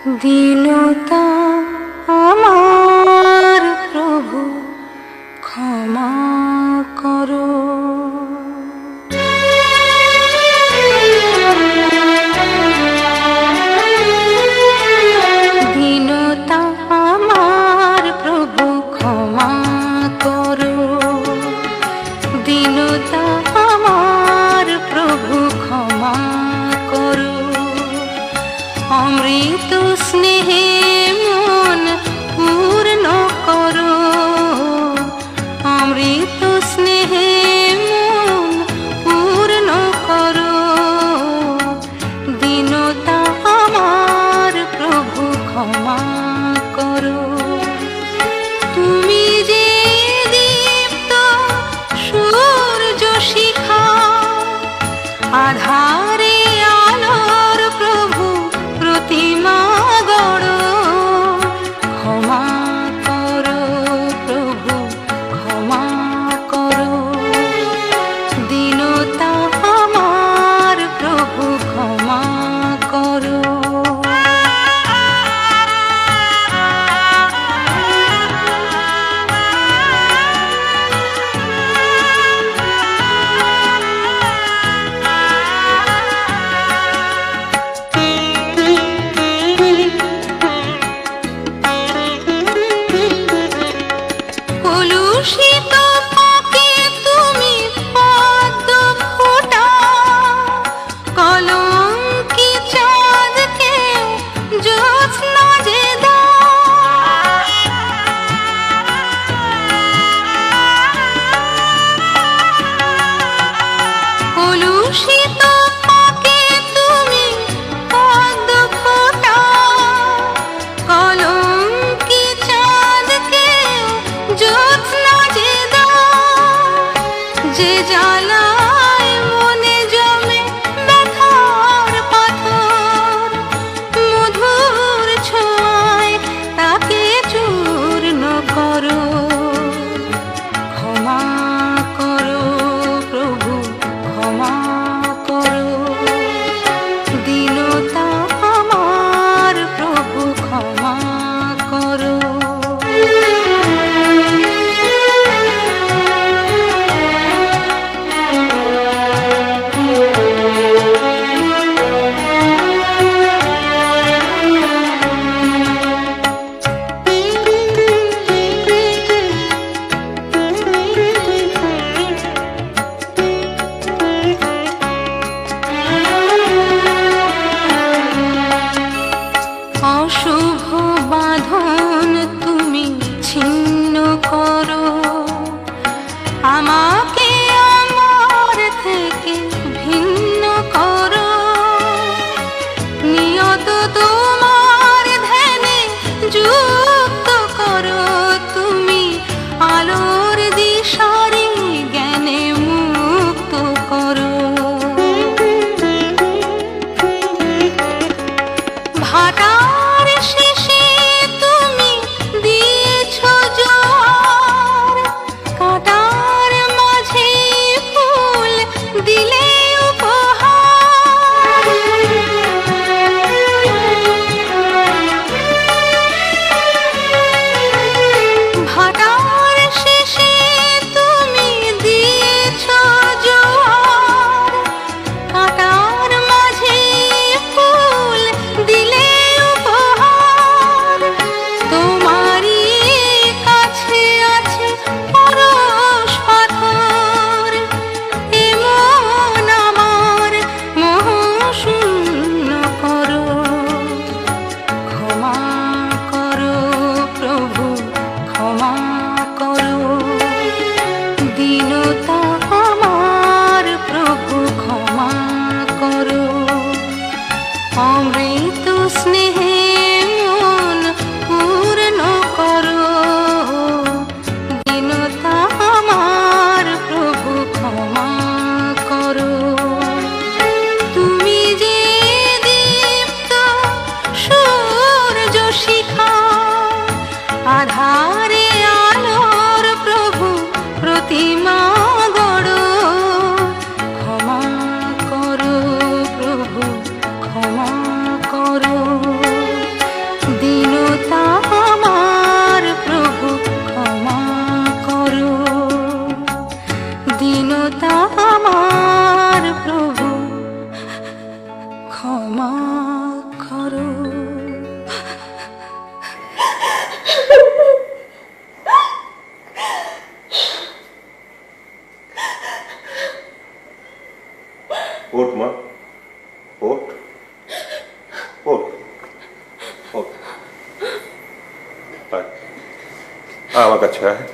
দীনতা আমার প্রভু ক্ষমা করো। দীনতা আমার প্রভু ক্ষমা করো। দীনতা আমার প্রভু ক্ষমা করো। অমৃত স্নেহে মন পূর্ণ করো। অমৃত স্নেহে মন পূর্ণ করো। দীনতা আমার প্রভু ক্ষমা করো। তুমি যে দীপ্ত সূর্য শিখা, আধারে আলোর প্রভু প্রতিমা গড়ো। ক্ষমা করো প্রভু, ক্ষমা করো। দীনতা আমার প্রভু ক্ষমা করো। কলুষিত পাকে তুমি পদ্ম ফোটাও। কলঙ্কি চাঁদকে জ্যোৎস্না যে দাও। কলুষিত পাকে তুমি পদ্ম ফোটাও। কলঙ্কি চাঁদকে জ্যোৎস্না যে দাও। যে জ্বালায় মনে জমে ব্যথার পাথর, মধুর ছোঁয়ায় তাকে চূর্ণ করো। ক্ষমা করো প্রভু, ক্ষমা করো। দীনতা আমার প্রভু ক্ষমা করো। অশুভ বাঁধন তুমি ছিন্ন করো। আমাকে আমার থেকে ভিন্ন করো। নিয়ত তোমার ধ্যানে যুক্ত করো। তুমি আলোর দিশারি জ্ঞানে মুক্ত করো। ভাটার শেষে তুমি দিয়েছ জোয়ার। কাঁটার মাঝে ফুল দিলে উপহার। ভাটার শেষে তুমি দিয়েছ জোয়ার। কাঁটার মাঝে ফুল দিলে উপহার। তোমারই কাছে আছে পরশ পাথর। এমন আমার মোহ শূন্য করো। ক্ষমা করো প্রভু, ক্ষমা করো। দীনতা আমার প্রভু ক্ষমা করো। অমৃত স্নেহে মন পূর্ণ করো। দীনতা আমার প্রভু ক্ষমা করো। তুমি যে দীপ্ত সূর্য শিখা, আধারে আলোর প্রভু প্রতিমা গড়ো। ক্ষমা করো প্রভু, ক্ষমা করো। ক্ষমা করো। ওঠ মা, ওঠ ওঠ ওঠ, আয় আমার কাছে আয়।